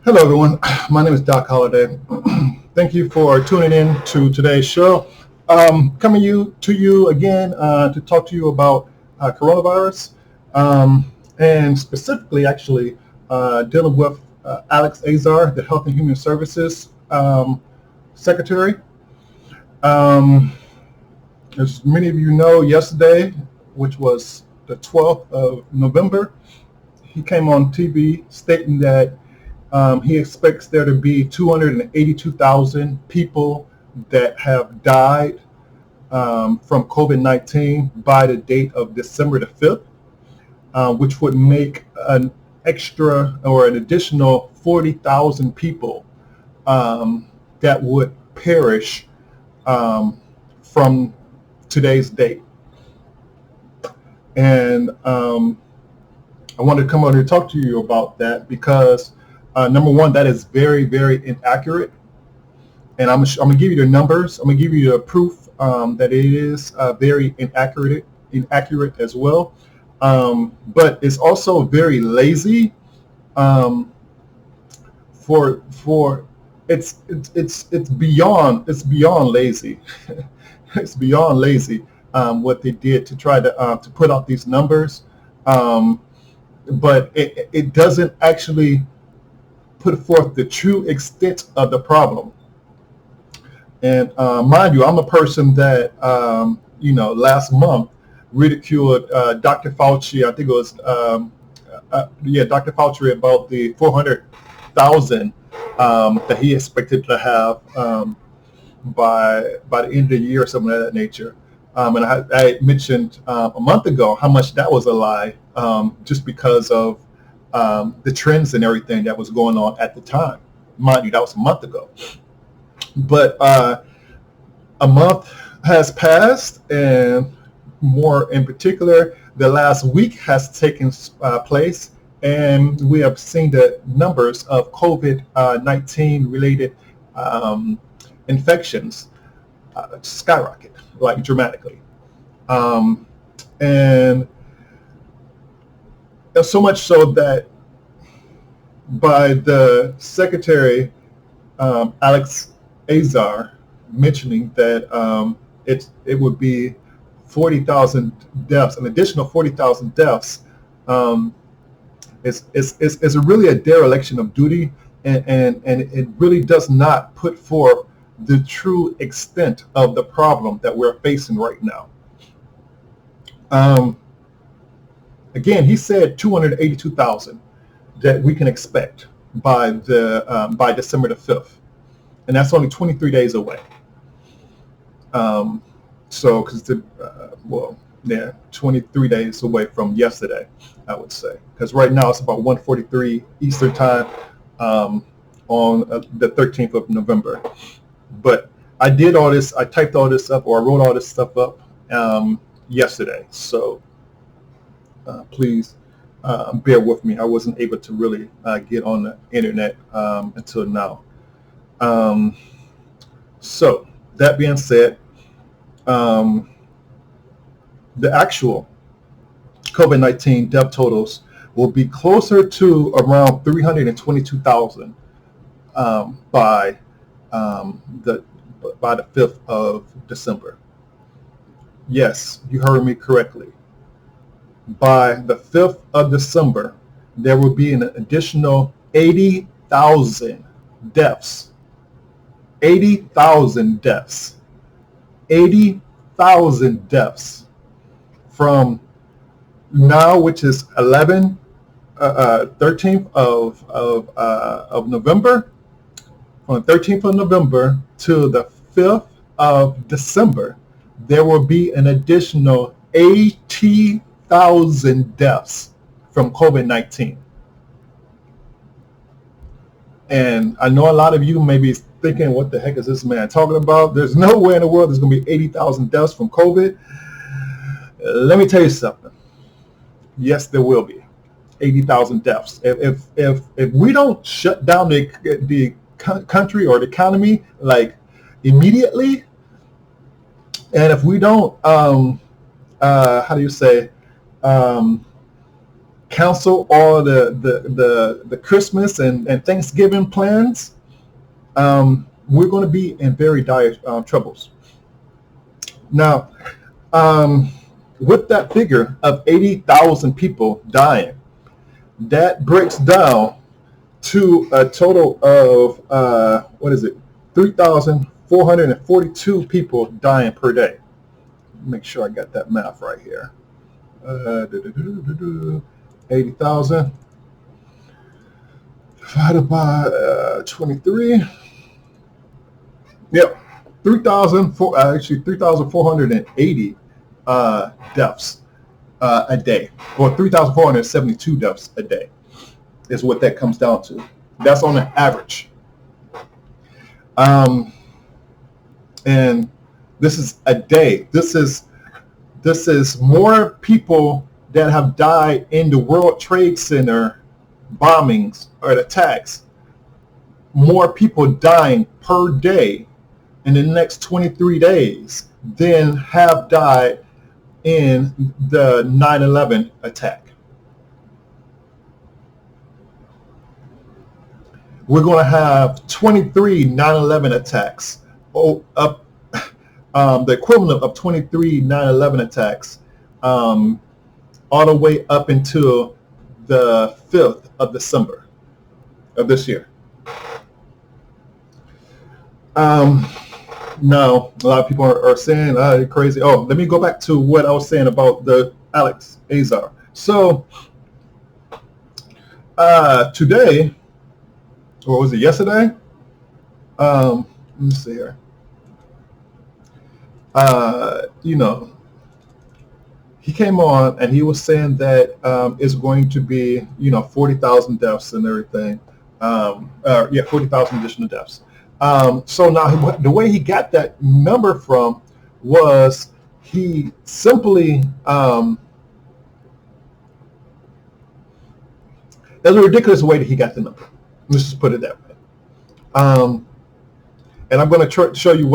Hello, everyone. My name is Doc Holliday. Thank you for tuning in to today's show. Coming to you again to talk to you about coronavirus, and specifically, actually, dealing with Alex Azar, the Health and Human Services Secretary. Um, as many of you know, yesterday, which was the 12th of November, he came on TV stating that he expects there to be 282,000 people that have died from COVID-19 by the date of December the 5th, which would make an extra or an additional 40,000 people that would perish from today's date. And I wanted to come on here and talk to you about that because number one, that is very, very inaccurate. And I'm gonna give you the numbers. I'm gonna give you the proof that it is very inaccurate as well. But it's also very lazy. Um, for it's beyond lazy. It's beyond lazy what they did to try to put out these numbers. Um, but it doesn't actually put forth the true extent of the problem. And mind you, I'm a person that, last month ridiculed Dr. Fauci. I think it was, Dr. Fauci about the 400,000 that he expected to have by the end of the year or something of that nature. And I mentioned a month ago how much that was a lie, just because of the trends and everything that was going on at the time. Mind you, that was a month ago. But a month has passed, and more in particular, the last week has taken place, and we have seen the numbers of COVID-19 related infections skyrocket, like dramatically. Um, and so much so that by the secretary, Alex Azar, mentioning that it would be 40,000 deaths, an additional 40,000 deaths, um, is really a dereliction of duty, and it really does not put forth the true extent of the problem that we're facing right now. Um, Again, he said 282,000 that we can expect by December the 5th, and that's only 23 days away. Um, so, because well, yeah, 23 days away from yesterday, I would say, because right now it's about 1:43 Eastern time on the 13th of November. But I did all this, I typed all this up, or I wrote all this stuff up yesterday. So please bear with me. I wasn't able to really get on the internet until now. Um, so that being said, um, the actual COVID-19 death totals will be closer to around 322,000 by the 5th of December. Yes, you heard me correctly. By the 5th of December, there will be an additional 80,000 deaths. 80,000 deaths. 80,000 deaths from now, which is 13th of November, from the 13th of November to the 5th of December, there will be an additional 80,000 deaths from COVID-19. And I know a lot of you may be thinking, what the heck is this man talking about? There's no way in the world there's going to be 80,000 deaths from COVID. Let me tell you something. Yes, there will be 80,000 deaths. If we don't shut down the country or the economy like immediately, and if we don't, how do you say, cancel all the Christmas and Thanksgiving plans, we're going to be in very dire troubles. Now, with that figure of 80,000 people dying, that breaks down to a total of, 3,442 people dying per day. Make sure I got that math right here. 80,000 divided by 23. Yep, 3,480 deaths a day, or 3,472 deaths a day is what that comes down to. That's on an average. And this is a day. This is more people that have died in the World Trade Center bombings or attacks. More people dying per day in the next 23 days than have died in the 9/11 attack. We're going to have 23 9/11 attacks, the equivalent of 23 9/11 attacks, all the way up until the 5th of December of this year. Now, a lot of people are saying, you're crazy. Oh, let me go back to what I was saying about the Alex Azar. So today, or was it yesterday? Let me see here. He came on and he was saying that it's going to be, 40,000 deaths and everything. 40,000 additional deaths. So now the way he got that number from was he simply, there's a ridiculous way that he got the number. Let's just put it that way. And I'm going to show you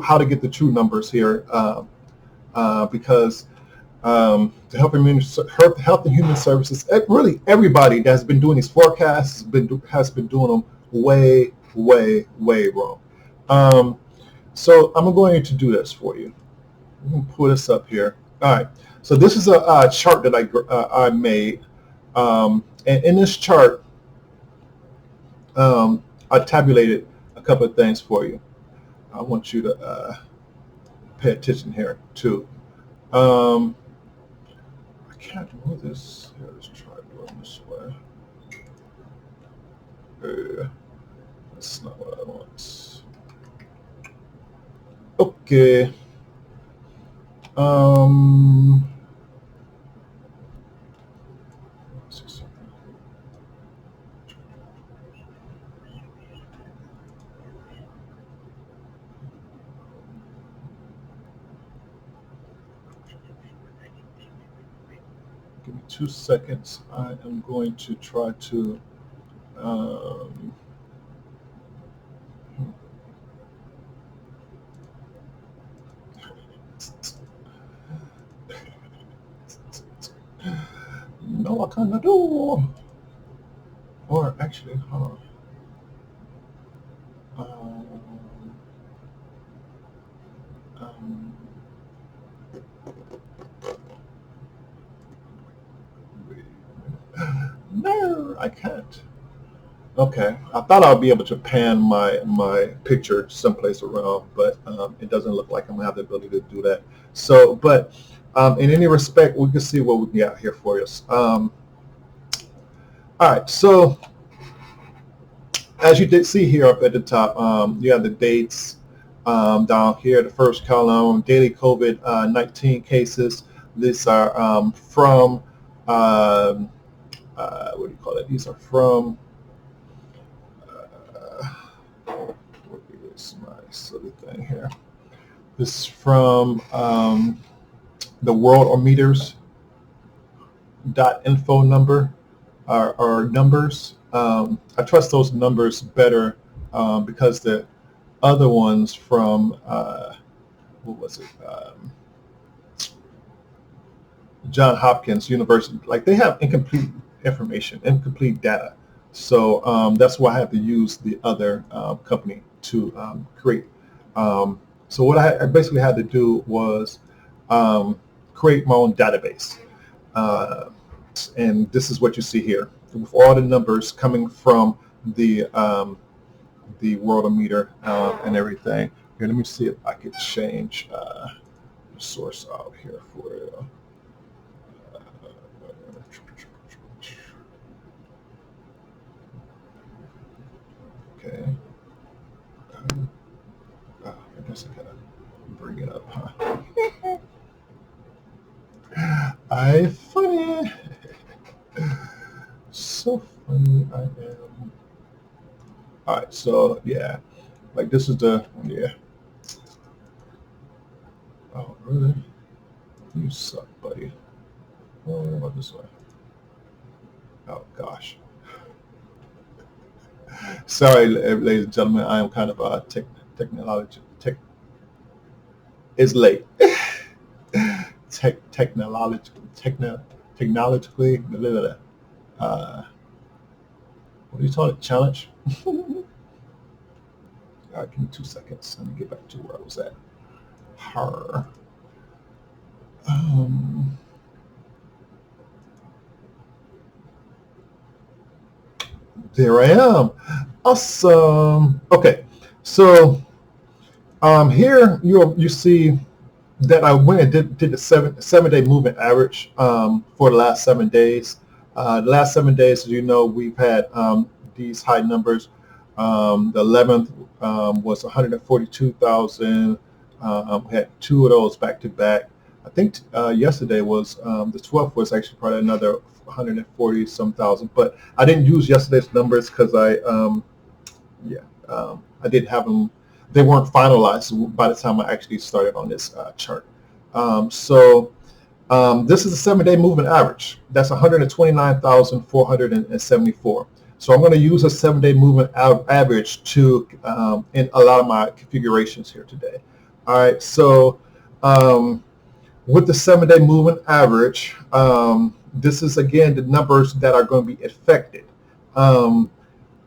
how to get the true numbers here, because the Health and Human Services, really everybody that's been doing these forecasts has been doing them way wrong. So I'm going to do this for you. I'm going to pull this up here. All right. So this is a chart that I made, and in this chart, I tabulated a couple of things for you. I want you to pay attention here too. I can't do this. Here, let's try doing this way. That's not what I want. Okay. Give me 2 seconds. I am going to try to no, I cannot do. Or actually, hold on. No, I can't. Okay, I thought I'd be able to pan my picture someplace around, but it doesn't look like I'm gonna have the ability to do that. So, but in any respect, we can see what we got here for us. All right, so as you did see here up at the top, you have the dates down here. The first column, daily COVID-19 cases. These are from what do you call it? These are from what is my silly thing here? This is from the worldometers.info number or numbers. I trust those numbers better because the other ones from what was it? John Hopkins University, like they have incomplete information, incomplete data. So that's why I have to use the other company to create. So what I basically had to do was um, create my own database. Uh, and this is what you see here with all the numbers coming from the worldometer and everything. Here, let me see if I could change the source out here for you. Okay. I guess I gotta bring it up, huh? I funny. So funny I am. All right, so yeah, like this is the yeah. Oh really? You suck, buddy. Oh, what about this way? Oh gosh. Sorry, ladies and gentlemen. I am kind of technology. It's late. Technologically. Blah, blah, blah. What do you call it? Challenge. All right, give me 2 seconds. Let me get back to where I was at. Her. Um, there I am. Awesome. Okay, so here you see that I went and did the seven day movement average for the last 7 days. The last 7 days, as you know, we've had these high numbers. The 11th was 142,000. We had two of those back to back. I think yesterday was the 12th was actually probably another 140 some thousand. But I didn't use yesterday's numbers because I didn't have them. They weren't finalized by the time I actually started on this chart. So this is a 7 day movement average. That's 129,474. So I'm going to use a 7 day movement average to in a lot of my configurations here today. All right. So with the 7 day movement average, this is again the numbers that are going to be affected. I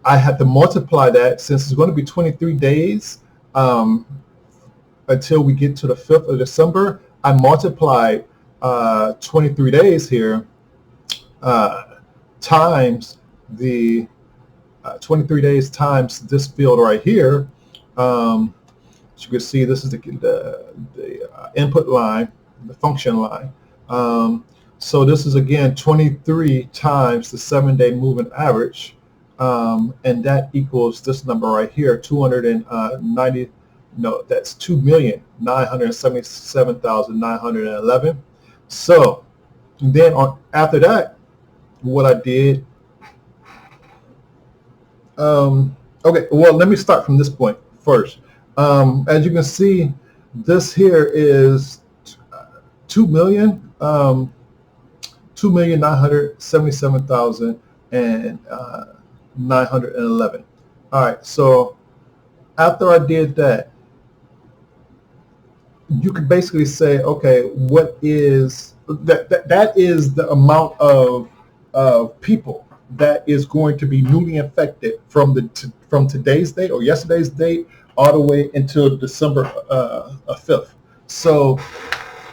had to multiply that since it's going to be 23 days until we get to the 5th of December. I multiplied 23 days here times the 23 days times this field right here. As you can see, this is the input line, the function line. So this is again 23 times the 7 day movement average. And that equals this number right here, 290. No, that's 2,977,911. So then after that, what I did. Okay, well, let me start from this point first. As you can see, this here is 2,977,911. All right, so after I did that, you could basically say, okay, what is that? That is the amount of people that is going to be newly infected from today's date or yesterday's date all the way until December 5th. So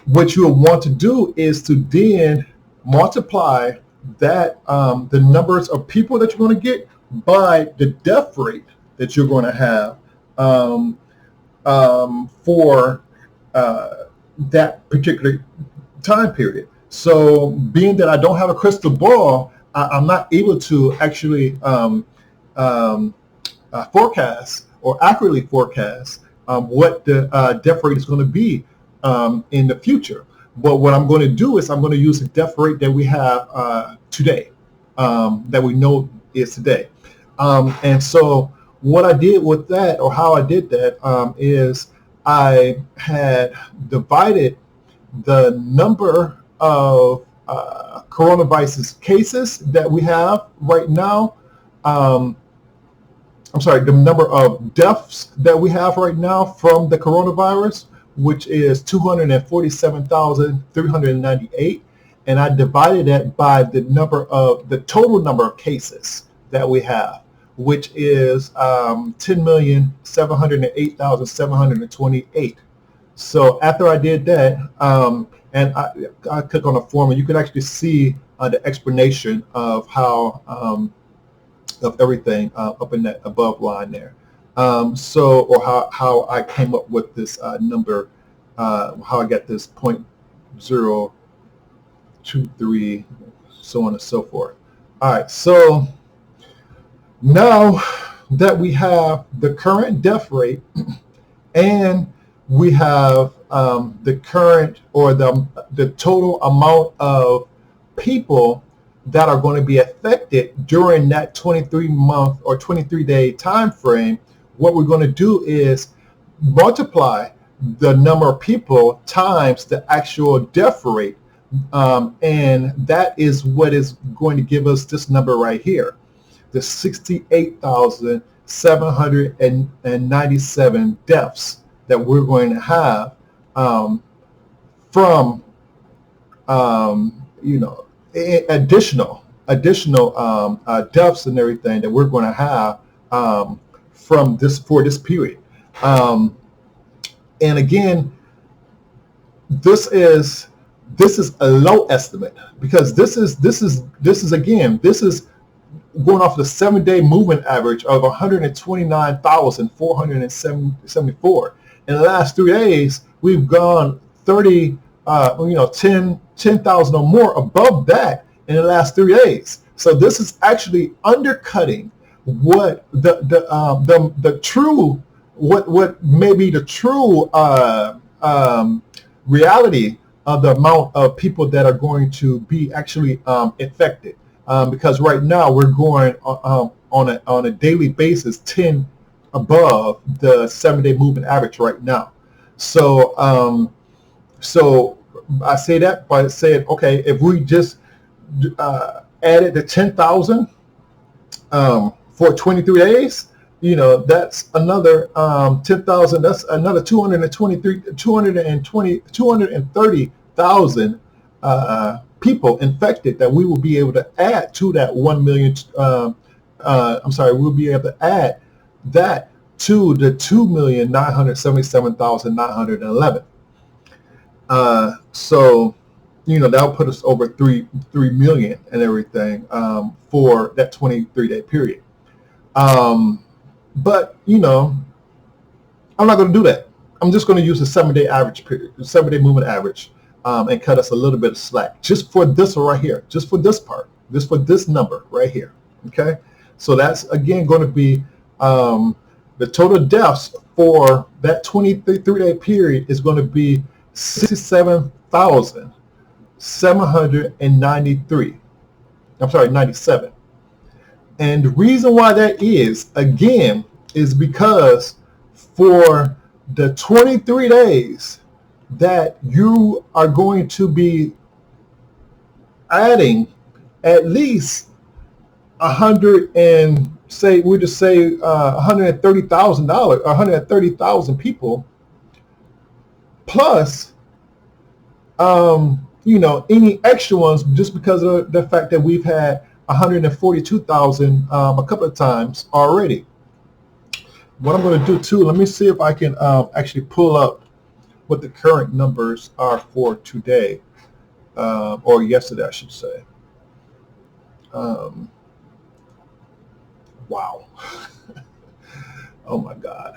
what you want to do is to then multiply that the numbers of people that you're going to get by the death rate that you're going to have for that particular time period. So being that I don't have a crystal ball, I'm not able to actually forecast or accurately forecast what the death rate is going to be in the future. But what I'm going to do is I'm going to use the death rate that we have today, that we know is today. And so what I did with that, or how I did that, is I had divided the number of coronavirus cases that we have right now. I'm sorry, the number of deaths that we have right now from the coronavirus, which is 247,398. and I divided that by the total number of cases that we have, which is 10,708,728. So after I did that, and I click on the form, and you can actually see the explanation of how of everything up in that above line there. Or how I came up with this number, how I got this 0.023, so on and so forth. All right, so now that we have the current death rate and we have the current or the total amount of people that are going to be affected during that 23-month or 23-day time frame, what we're going to do is multiply the number of people times the actual death rate, and that is what is going to give us this number right here, the 68,797 deaths that we're going to have from additional deaths and everything that we're going to have for this period. And again, this is a low estimate, because this is going off the 7-day movement average of 129,474. In the last 3 days, we've gone 10,000 or more above that in the last 3 days. So this is actually undercutting what the true, what may be the true reality of the amount of people that are going to be actually infected. Because right now we're going on a daily basis 10 above the 7-day movement average right now. So I say that by saying, okay, if we just added the 10,000 for 23 days, that's another 10,000. That's another 230,000 people infected that we will be able to add to that 1 million. We'll be able to add that to the 2,977,911. So that'll put us over 3 million and everything for that 23-day period. But I'm not going to do that. I'm just going to use the 7-day average period, the 7-day movement average, and cut us a little bit of slack just for this right here, just for this part, just for this number right here. Okay, so that's again going to be the total deaths for that 23-day period is going to be 67,793. 97. And the reason why that is, again, is because for the 23 days that you are going to be adding at least 130,000 people, plus any extra ones, just because of the fact that we've had 142,000 a couple of times already. What I'm going to do too, let me see if I can actually pull up what the current numbers are for today, or yesterday, I should say. Wow. Oh my God.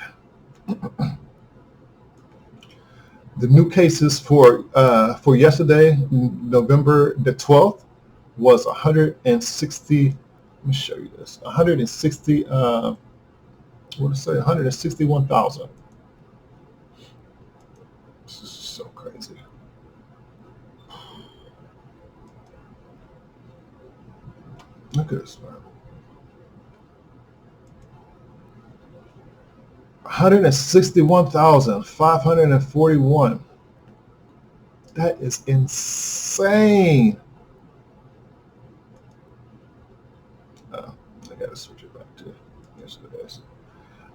The new cases for yesterday, November the 12th, was 160. Let me show you this. 160. What did I say? 161,000. This is so crazy. Look at this, man. 161,541. That is insane. I gotta switch it back to yesterday's.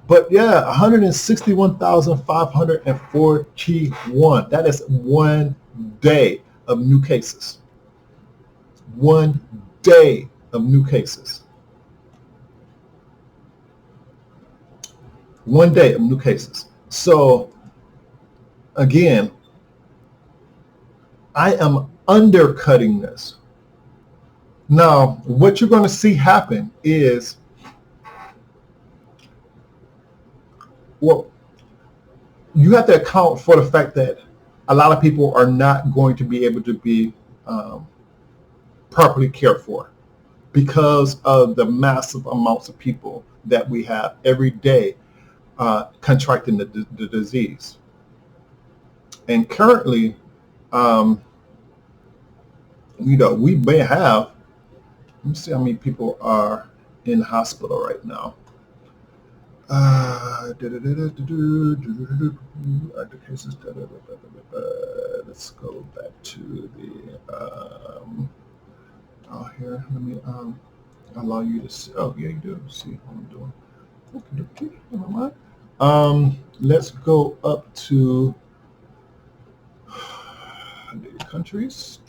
But yeah, 161,541. That is one day of new cases. 1 day of new cases. 1 day of new cases. So again, I am undercutting this. Now, what you're going to see happen is, well, you have to account for the fact that a lot of people are not going to be able to be properly cared for because of the massive amounts of people that we have every day contracting the disease. And currently, we may have, let me see how many people are in the hospital right now. Let's go back to the out here. Let me allow you to see. Oh yeah, you do see what I'm doing. Okay, never mind. Let's go up to the countries.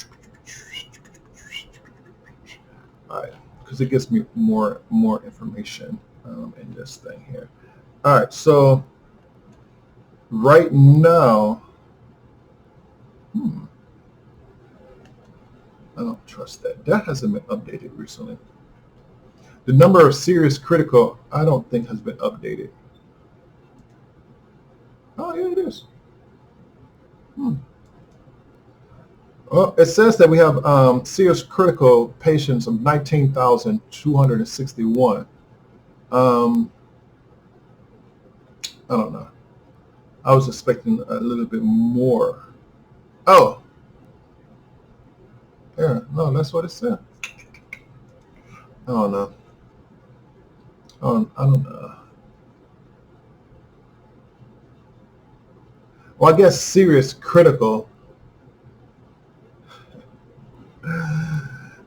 All right, because it gives me more information in this thing here. All right, so right now, I don't trust that. That hasn't been updated recently. The number of serious critical, I don't think has been updated. Oh yeah, it is. Well, it says that we have serious critical patients of 19,261. I don't know. I was expecting a little bit more. Oh, yeah, no, that's what it said. I don't know. I don't know. Well, I guess serious critical.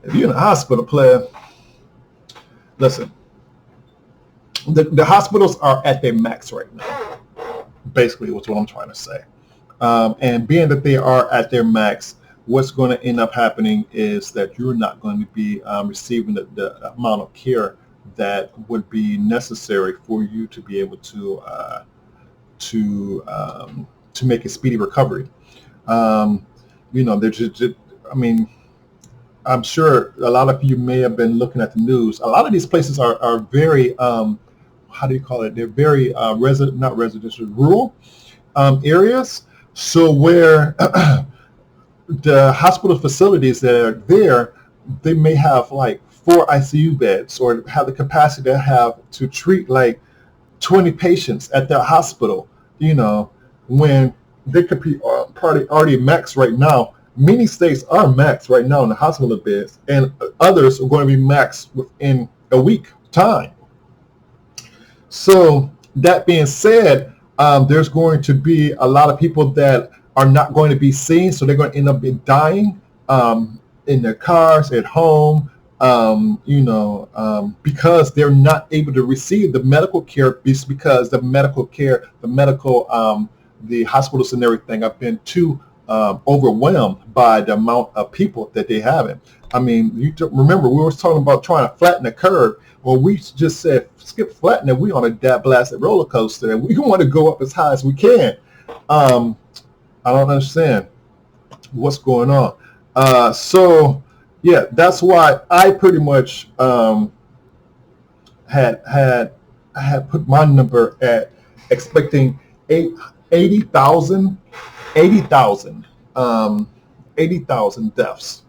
If you're in a hospital, player, listen, the hospitals are at their max right now. Basically, what's what I'm trying to say. And being that they are at their max, what's going to end up happening is that you're not going to be receiving the amount of care that would be necessary for you to be able to make a speedy recovery. There's just, I mean, I'm sure a lot of you may have been looking at the news. A lot of these places are very, how do you call it? They're very not residential, rural areas. So where the hospital facilities that are there, they may have like 4 ICU beds or have the capacity to treat like 20 patients at their hospital, when they could be already max right now. Many states are max right now in the hospital beds, and others are going to be max within a week time. So that being said, there's going to be a lot of people that are not going to be seen, so they're going to end up dying in their cars, at home, because they're not able to receive the medical care because the hospitals and everything have been too overwhelmed by the amount of people that they have. I mean, remember, we were talking about trying to flatten the curve. Well, we just said, skip flatten it. We on a that blasted roller coaster, and we want to go up as high as we can. I don't understand what's going on. So, yeah, that's why I pretty much had put my number at expecting 80,000 deaths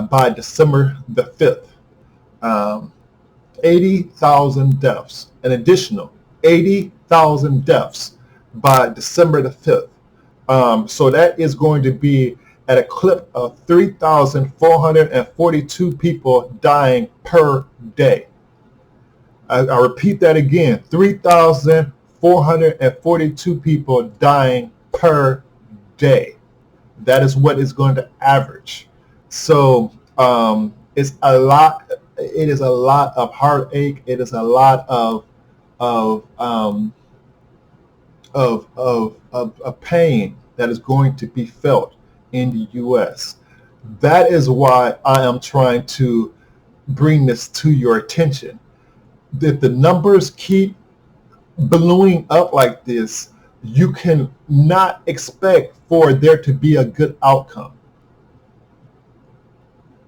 by December the 5th. 80,000 deaths, an additional 80,000 deaths by December the 5th. So that is going to be at a clip of 3,442 people dying per day. I repeat that again, 3,442 people dying per day. That is what is going to average. So it's a lot. It is a lot of heartache. It is a lot of pain that is going to be felt in the U.S. That is why I am trying to bring this to your attention. If the numbers keep ballooning up like this, you can not expect for there to be a good outcome.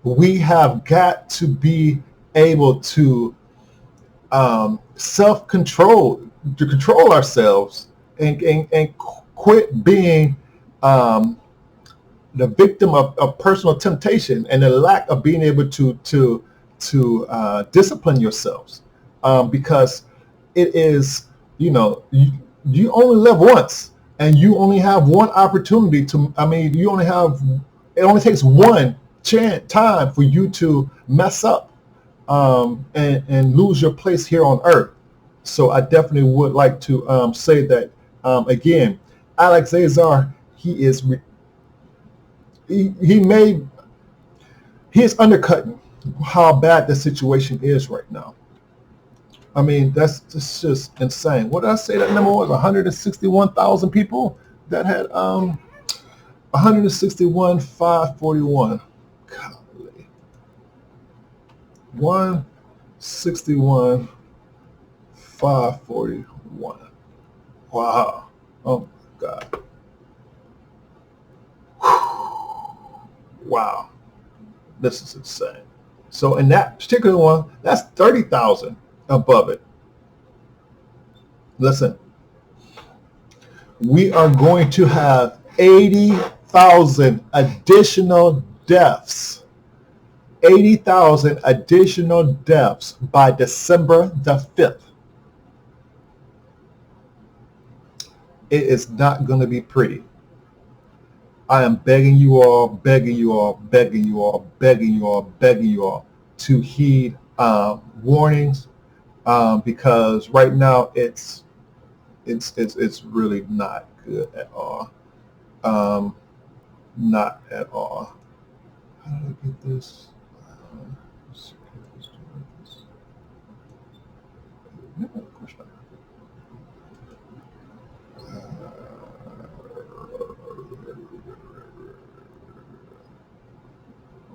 We have got to be able to self-control, to control ourselves, and quit being um, the victim of personal temptation and the lack of being able to discipline yourselves, because it is, you only live once, and you only have one opportunity to. I mean, you only have. It only takes one chance time for you to mess up, and lose your place here on earth. So I definitely would like to say that again, Alex Azar, he is he made he is undercutting how bad the situation is right now. I mean, that's just insane. What did I say that number was? 161,000 people that had 161,541. Golly. 161,541. Wow. Oh my God. Wow. This is insane. So in that particular one, that's 30,000 above it. Listen, we are going to have 80,000 additional deaths. 80,000 additional deaths by December the 5th. It is not going to be pretty. I am begging you all, begging you all, begging you all, begging you all, begging you all to heed warnings, because right now it's really not good at all. Not at all. How did I get this? No, of course not.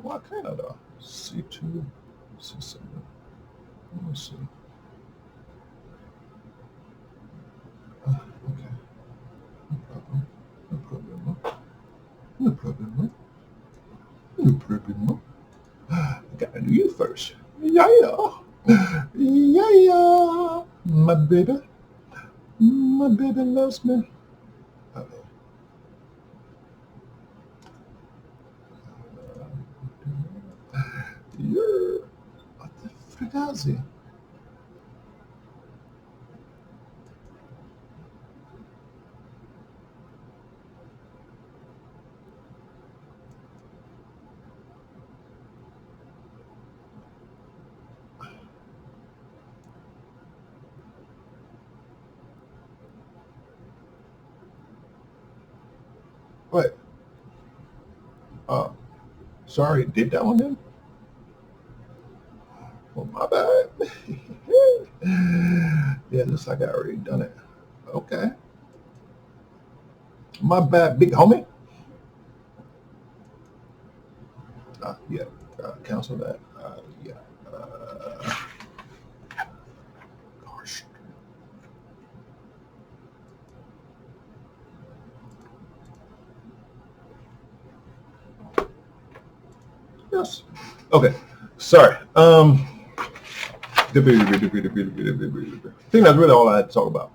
Why can't I though? C2, C7. Let me see. Okay. No problem. No problem. No problem. No problem. I gotta do you first. Yeah, yeah. Yeah, yeah. My baby. My baby loves me. Uh-oh. You're... What the frick is he? Wait. Uh, sorry, did that one then? Well, my bad. Yeah, looks like I already done it. Okay. My bad, big homie. Yeah, cancel that. Yeah. Gosh. Yes. Okay. Sorry. I think that's really all I had to talk about.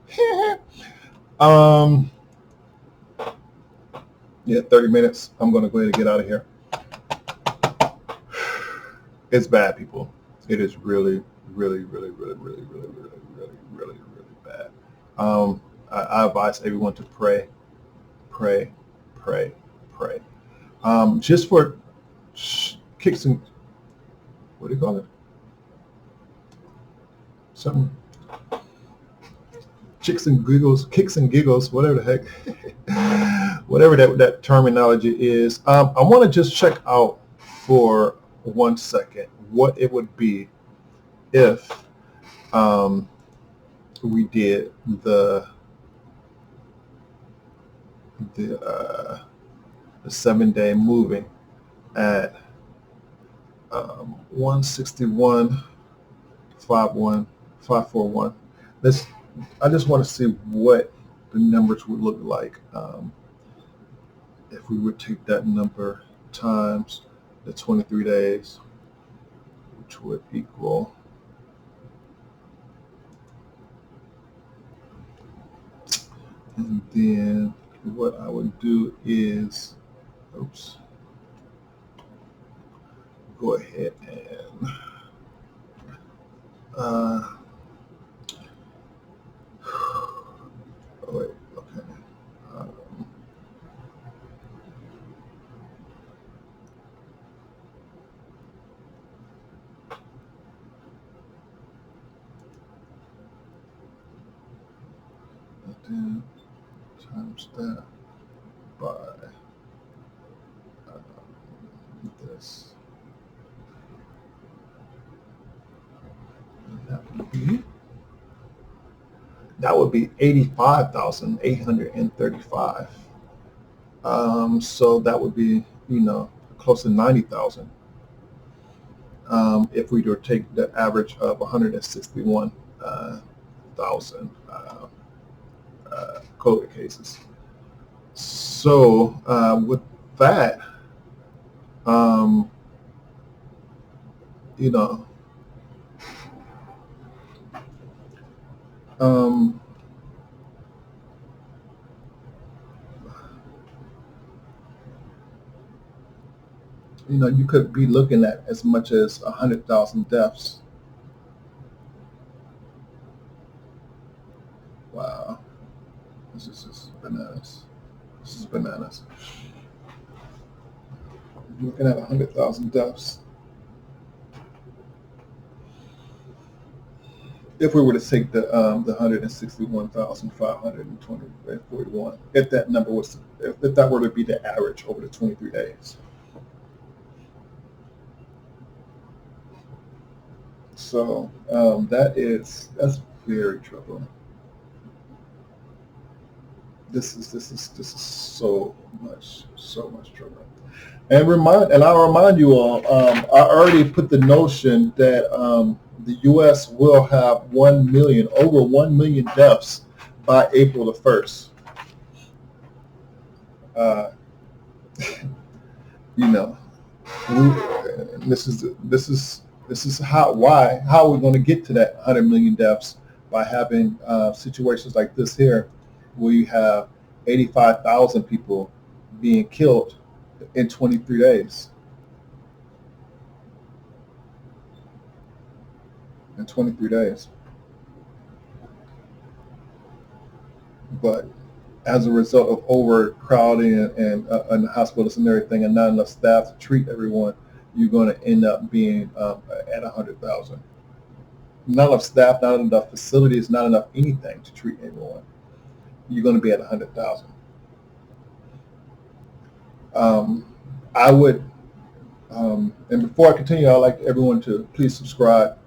Yeah, 30 minutes. I'm going to go ahead and get out of here. It's bad, people. It is really, really, really, really, really, really, really, really, really, really bad. I advise everyone to pray, pray, pray, pray. Just for kicks and, what do you call it? Something. Kicks and giggles, whatever the heck, whatever that terminology is. I want to just check out for 1 second what it would be if we did the 7-day moving at 161.51541. Let's. I just want to see what the numbers would look like if we would take that number times the 23 days, which would equal, and then what I would do is, oops, go ahead and oh wait, okay. Um, and then times that by this. And that would be 85,835. So that would be, close to 90,000 if we were to take the average of 161,000 COVID cases. So with that, um, you know, um, you could be looking at as much as 100,000 deaths. Wow, this is just bananas. This is bananas. You're looking at 100,000 deaths if we were to take the 161,541, if that number was, if that were to be the average over the 23 days. So that's very troubling. This is so much trouble. And I'll remind you all, I already put the notion that the U.S. will have over 1 million deaths by April the 1st. Uh, you know, this is how we're going to get to that 100 million deaths, by having situations like this here, where you have 85,000 people being killed in 23 days. In 23 days. But as a result of overcrowding and hospitals and everything, and not enough staff to treat everyone, you're going to end up being at 100,000. Not enough staff, not enough facilities, not enough anything to treat everyone. You're going to be at 100,000. I would, and before I continue, I'd like everyone to please subscribe,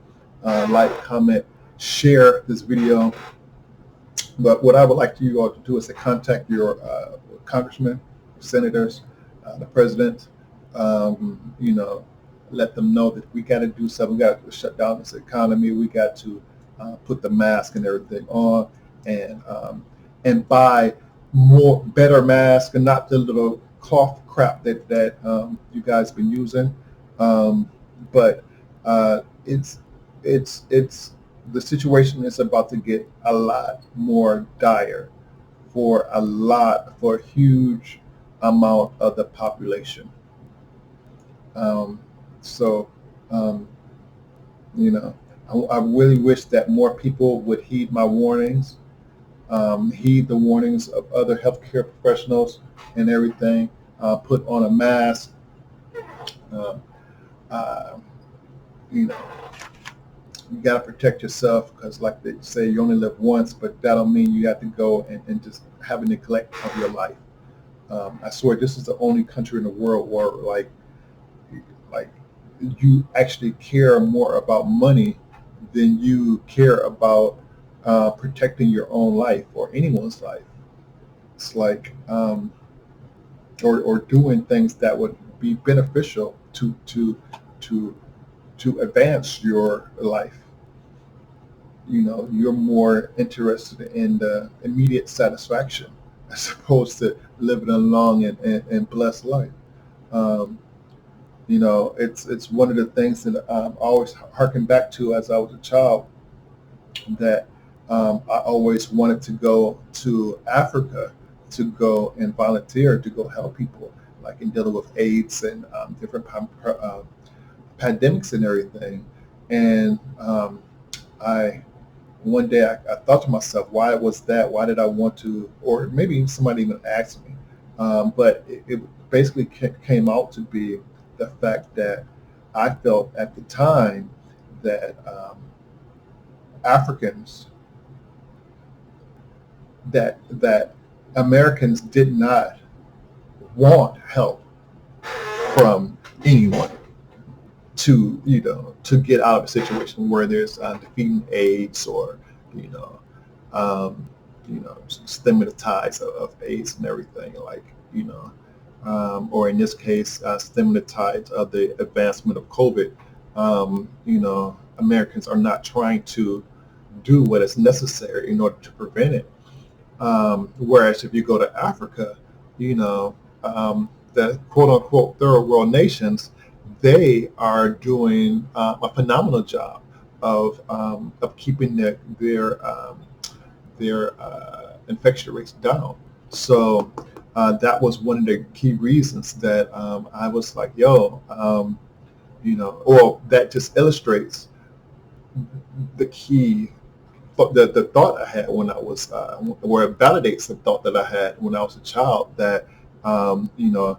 like, comment, share this video. But what I would like you all to do is to contact your congressmen, senators, the president. Let them know that we got to do something. We got to shut down this economy. We got to put the mask and everything on, and buy better masks, and not the little cloth crap that you guys been using. But it's the situation is about to get a lot more dire for a huge amount of the population. So, I really wish that more people would heed my warnings, heed the warnings of other healthcare professionals and everything. Put on a mask. Uh, uh, you know, you got to protect yourself, because, like they say, you only live once. But that don't mean you have to go and just have a neglect of your life. I swear, this is the only country in the world where like you actually care more about money than you care about protecting your own life or anyone's life. It's like or doing things that would be beneficial to to advance your life. You're more interested in the immediate satisfaction as opposed to living a long and blessed life. Um, it's one of the things that I always harken back to as I was a child, that I always wanted to go to Africa to go and volunteer to go help people, like in dealing with AIDS and different pandemics and everything. And I one day I thought to myself, why was that? Why did I want to? Or maybe somebody even asked me, but it basically came out to be the fact that I felt at the time that Africans that Americans did not want help from anyone to get out of a situation where there's defeating AIDS, or you know um, stemming the tides of AIDS and everything, like or in this case stemming the tides of the advancement of COVID. Americans are not trying to do what is necessary in order to prevent it. Whereas if you go to Africa, you know, the quote unquote third world nations, they are doing a phenomenal job of keeping their infection rates down. So that was one of the key reasons that I was like, yo, or that just illustrates the key the thought I had when I was, where it validates the thought that I had when I was a child, that um, you know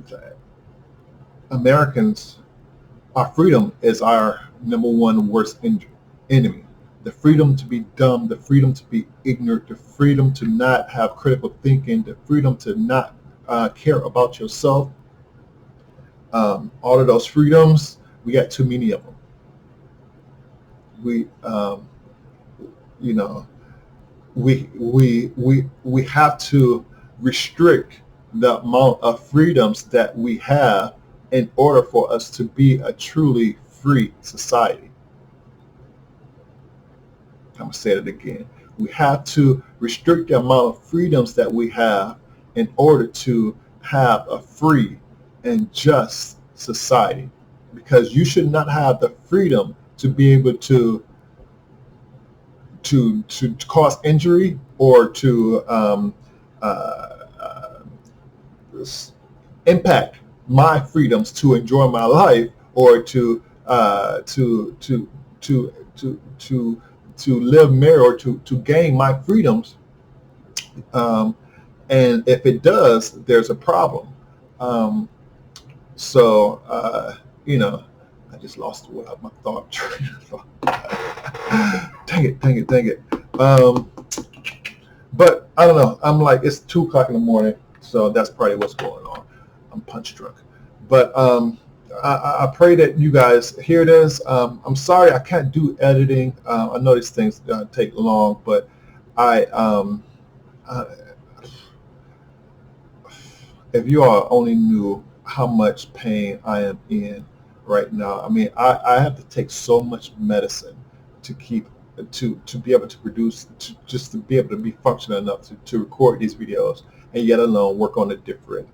that Americans, our freedom is our number one worst enemy. The freedom to be dumb, the freedom to be ignorant, the freedom to not have critical thinking, the freedom to not care about yourself. All of those freedoms, we got too many of them. We, you know, we have to restrict the amount of freedoms that we have in order for us to be a truly free society. I'm gonna say it again. We have to restrict the amount of freedoms that we have in order to have a free and just society. Because you should not have the freedom to be able to cause injury, or to uh, impact my freedoms to enjoy my life, or to live merry, or to gain my freedoms. Um, and if it does, there's a problem. Um, so I just lost my thought train of thought. Dang it. Um, but I don't know. I'm like, it's 2 o'clock in the morning, so that's probably what's going on. I'm punch drunk. But I pray that you guys hear this. I'm sorry I can't do editing. I know these things take long, but I, I if you all only knew how much pain I am in right now. I mean, I have to take so much medicine to keep to be able to produce, just to be able to be functional enough to record these videos, and yet alone work on a different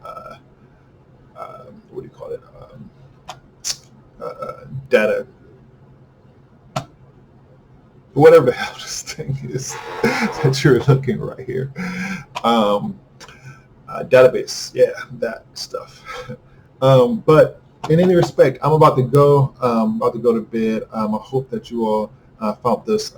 what do you call it, data, whatever the hell this thing is that you're looking right here. Um, Database, yeah, that stuff. But in any respect, I'm about to go to bed. I hope that you all found this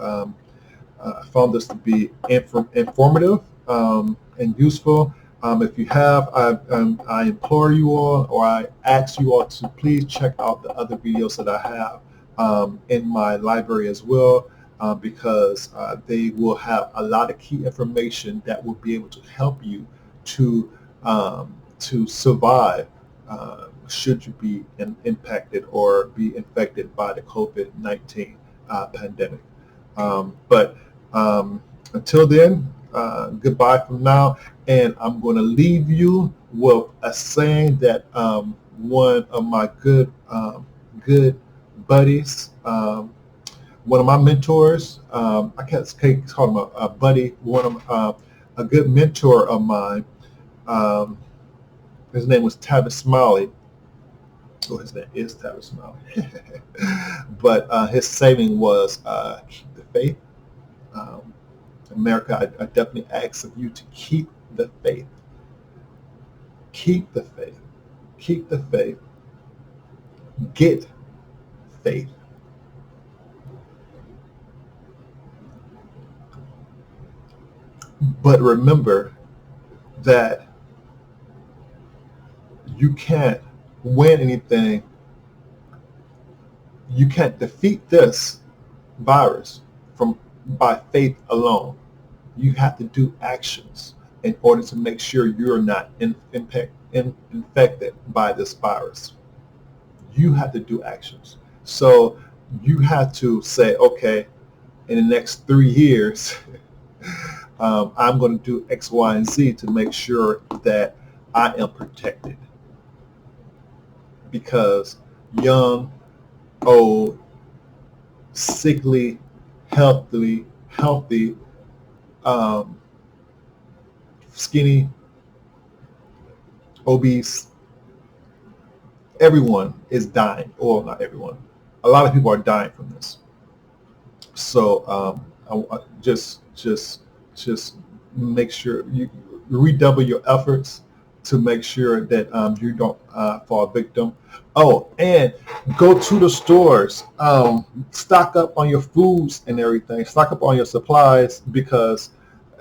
to be informative and useful. If you have, I implore you all, or I ask you all, to please check out the other videos that I have in my library as well, because they will have a lot of key information that will be able to help you to survive should you be impacted or be infected by the COVID-19 pandemic. But until then, goodbye from now, and I'm going to leave you with a saying that one of my good buddies, one of my mentors, I can't call him a buddy, a good mentor of mine. Um, his name was Tavis Smiley. Oh, his name is Tavis Smiley. But his saving was keep the faith. Um, America, I definitely ask of you to keep the faith. Keep the faith. Keep the faith. Get faith. But remember that you can't win anything. You can't defeat this virus from by faith alone. You have to do actions in order to make sure you're not infected by this virus. You have to do actions. So you have to say, okay, in the next 3 years, I'm going to do X, Y, and Z to make sure that I am protected. Because young, old, sickly, healthy, um, skinny, obese, everyone is dying. Or not everyone. A lot of people are dying from this. So I just make sure you redouble your efforts to make sure that you don't fall victim. Oh, and go to the stores. Stock up on your foods and everything. Stock up on your supplies, because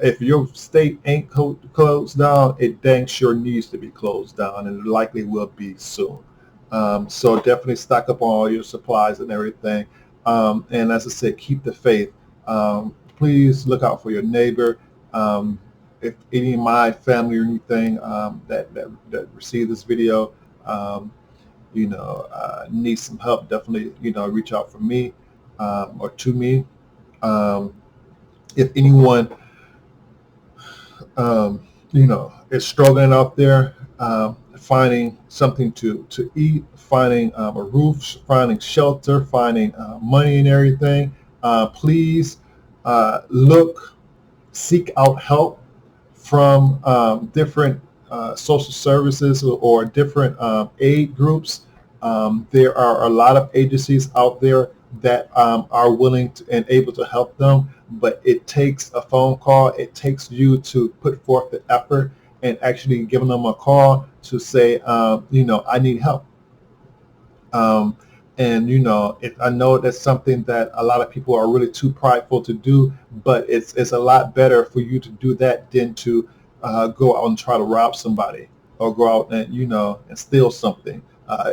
if your state ain't closed down, it dang sure needs to be closed down, and it likely will be soon. So definitely stock up on all your supplies and everything. And as I said, keep the faith. Please look out for your neighbor. If any of my family or anything that receive this video, um, need some help, definitely, reach out for me or to me. Um, if anyone, is struggling out there, finding something to eat, finding a roof, finding shelter, finding money and everything, please seek out help from different social services or different aid groups. There are a lot of agencies out there that are willing to, and able to help them, but it takes a phone call. It takes you to put forth the effort and actually giving them a call to say, I need help. Um, and I know that's something that a lot of people are really too prideful to do, but it's a lot better for you to do that than to go out and try to rob somebody, or go out and and steal something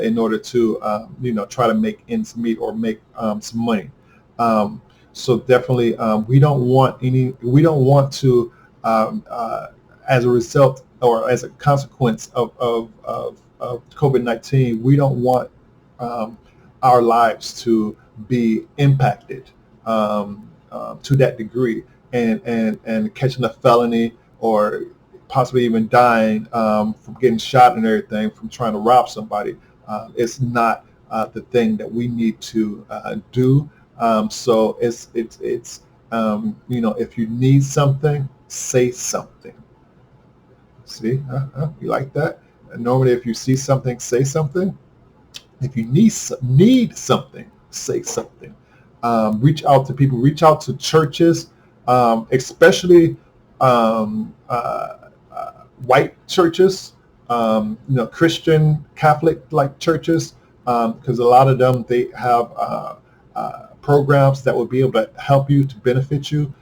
in order to try to make ends meet or make some money. Um, so definitely, we don't want to, as a result or as a consequence of COVID-19, we don't want um, our lives to be impacted to that degree, and catching a felony, or possibly even dying from getting shot and everything from trying to rob somebody. It's not the thing that we need to do. So if you need something, say something. See, you like that? And normally, if you see something, say something. If you need something, say something. Reach out to people. Reach out to churches, especially white churches. Christian Catholic like churches, because a lot of them, they have programs that will be able to help you, to benefit you.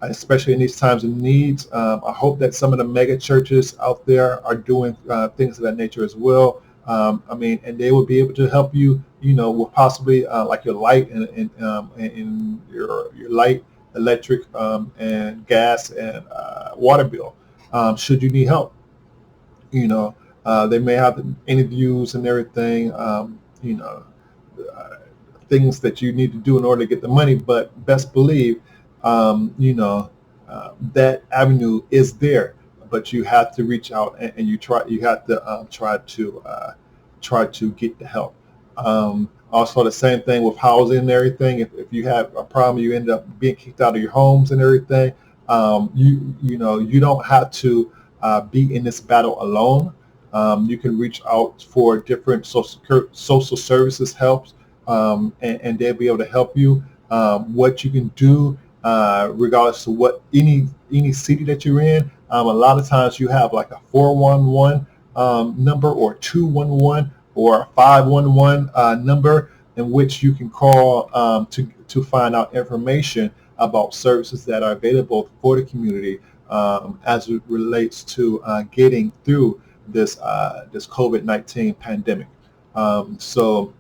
Especially in these times of needs. I hope that some of the mega churches out there are doing things of that nature as well. And they will be able to help you, with possibly like your light and your light, electric, and gas and water bill. Should you need help, they may have interviews and everything. Uh, Things that you need to do in order to get the money, but best believe, that avenue is there. but you have to reach out, and you have to try to get the help. Also, the same thing with housing and everything. If you have a problem, you end up being kicked out of your homes and everything. You don't have to be in this battle alone. You can reach out for different social services helps, and they'll be able to help you. What you can do, regardless of what any city that you're in. A lot of times you have like a 411 number, or 211, or a 511 number, in which you can call to find out information about services that are available for the community, as it relates to getting through this COVID-19 pandemic. So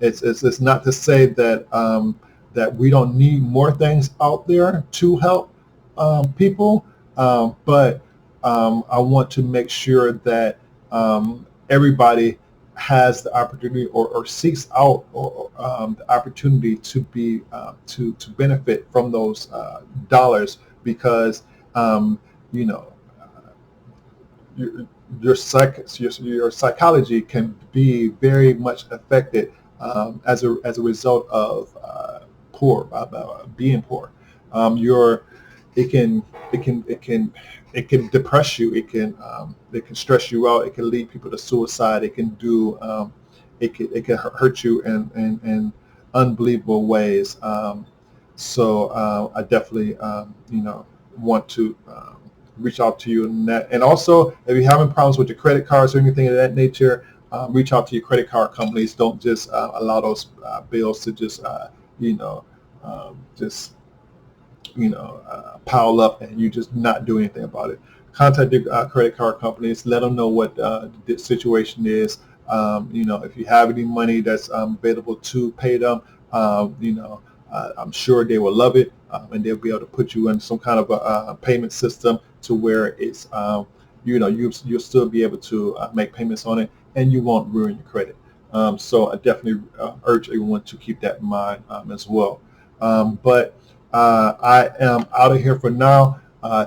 it's not to say that that we don't need more things out there to help people, but I want to make sure that everybody has the opportunity, or seeks out, the opportunity to be to benefit from those dollars, because you know your your psychology can be very much affected as a result of being poor. Your it can it can depress you. It can stress you out. It can lead people to suicide. It can do it can hurt you in unbelievable ways. So I definitely want to reach out to you in that. And also, if you're having problems with your credit cards or anything of that nature, reach out to your credit card companies. Don't just allow those bills to just just pile up, and you just not do anything about it. Contact your credit card companies. Let them know what the situation is. If you have any money that's available to pay them, I'm sure they will love it, and they'll be able to put you in some kind of a payment system to where it's you'll still be able to make payments on it, and you won't ruin your credit. So I definitely urge everyone to keep that in mind as well. But I am out of here for now.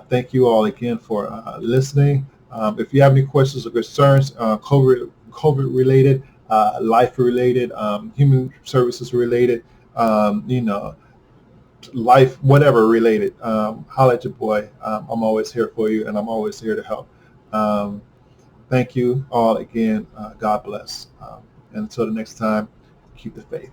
Thank you all again for listening. If you have any questions or concerns, COVID related, life related, human services related, life, whatever related, holla at your boy. I'm always here for you, and I'm always here to help. Thank you all again. God bless. And until the next time, keep the faith.